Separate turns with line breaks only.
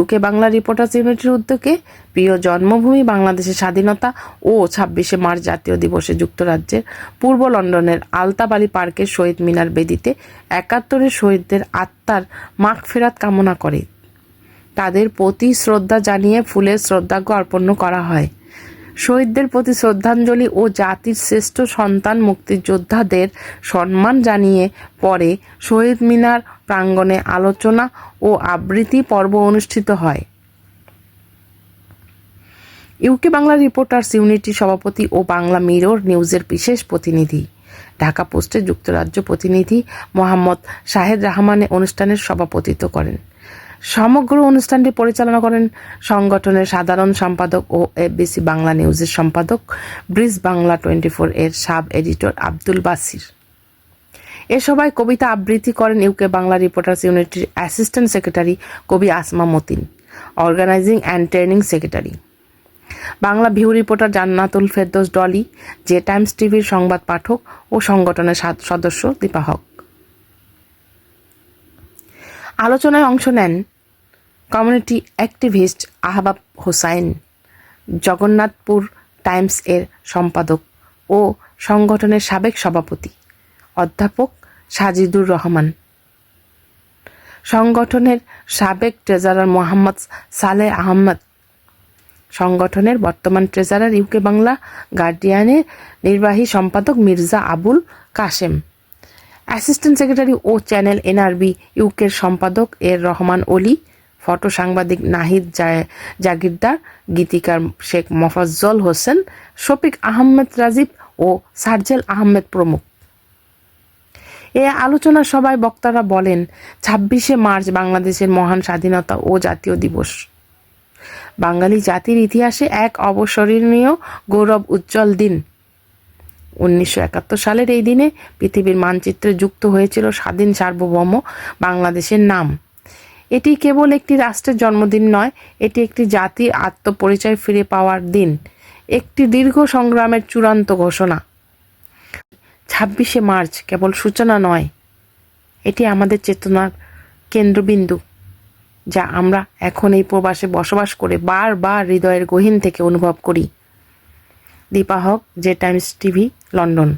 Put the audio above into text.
UK Bangla reporters ইউনিটির উদ্যোগে প্রিয় জন্মভূমি বাংলাদেশের স্বাধীনতা ও ২৬শে মার্চ জাতীয় দিবসে যুক্তরাজ্যের পূর্ব লন্ডনের আলতাবালি পার্কের শহীদ মিনার বেদিতে ৭১-এর শহীদদের আত্মার মাগফিরাত কামনা করে তাদের প্রতি শ্রদ্ধা জানিয়ে ফুলের শ্রদ্ধার্ঘ্য অর্পণ করা হয়। শহীদদের প্রতি শ্রদ্ধাঞ্জলি ও জাতির শ্রেষ্ঠ সন্তান মুক্তিযোদ্ধাদের সম্মান জানিয়ে পরে শহীদ মিনার প্রাঙ্গণে আলোচনা ও আবৃত্তি পর্ব অনুষ্ঠিত হয়। ইউকে বাংলা রিপোর্টার্স ইউনিটির সভাপতি ও বাংলা মিরর নিউজের বিশেষ প্রতিনিধি ঢাকা পোস্টের যুক্তরাজ্য প্রতিনিধি মোহাম্মদ শাহেদ রহমান অনুষ্ঠানের সভাপতিত্ব করেন। সমগ্র অনুষ্ঠানটি পরিচালনা করেন সংগঠনের সাধারণ সম্পাদক ও এফবিসি বাংলা নিউজের সম্পাদক ব্রিজ বাংলা 24 এর সাব এডিটর আব্দুল বাসির। এ সভায় কবিতা আবৃত্তি করেন ইউকে বাংলা রিপোর্টার্স ইউনিটির অ্যাসিস্ট্যান্ট সেক্রেটারি কবি Asma Matin, organising and training secretary, Bangla view reporter Jannatul Ferdous Dolly, J Times টিভির সংবাদ পাঠক ও সংগঠনের সদস্য দীপা হক। আলোচনায় অংশ নেন community activist Ahbab Hossain, Jagannathpur Times এর সম্পাদক ও সংগঠনের সাবেক সভাপতি অধ্যাপক সাজিদুর রহমান, সংগঠনের সাবেক ট্রেজারার মোহাম্মদ সালেহ আহমদ, সংগঠনের বর্তমান ট্রেজারার ইউকে বাংলা গার্ডিয়ানের নির্বাহী সম্পাদক মির্জা আবুল কাশেম, অ্যাসিস্ট্যান্ট সেক্রেটারি ও চ্যানেল এনআরবি ইউকের সম্পাদক এর রহমান অলি, ফটো সাংবাদিক নাহিদ জাগিরদার, গীতিকার শেখ মোফাজ্জল হোসেন, শফিক আহমেদ রাজীব ও সার্জেল আহমেদ প্রমুখ। এ আলোচনা সভায় বক্তারা বলেন, ২৬শে মার্চ বাংলাদেশের মহান স্বাধীনতা ও জাতীয় দিবস বাঙালি জাতির ইতিহাসে এক অবিস্মরণীয় গৌরব উজ্জ্বল দিন। ১৯৭১ সালের এই দিনে পৃথিবীর মানচিত্রে যুক্ত হয়েছিল স্বাধীন সার্বভৌম বাংলাদেশের নাম। এটি কেবল একটি রাষ্ট্রের জন্মদিন নয়, এটি একটি জাতির আত্মপরিচয় ফিরে পাওয়ার দিন, একটি দীর্ঘ সংগ্রামের চূড়ান্ত ঘোষণা। ২৬শে মার্চ কেবল সূচনা নয়, এটি আমাদের চেতনার কেন্দ্রবিন্দু, যা আমরা এখন এই প্রবাসে বসবাস করে বারবার হৃদয়ের গহীন থেকে অনুভব করি। দীপা হক, জে টাইমস টিভি, লন্ডন।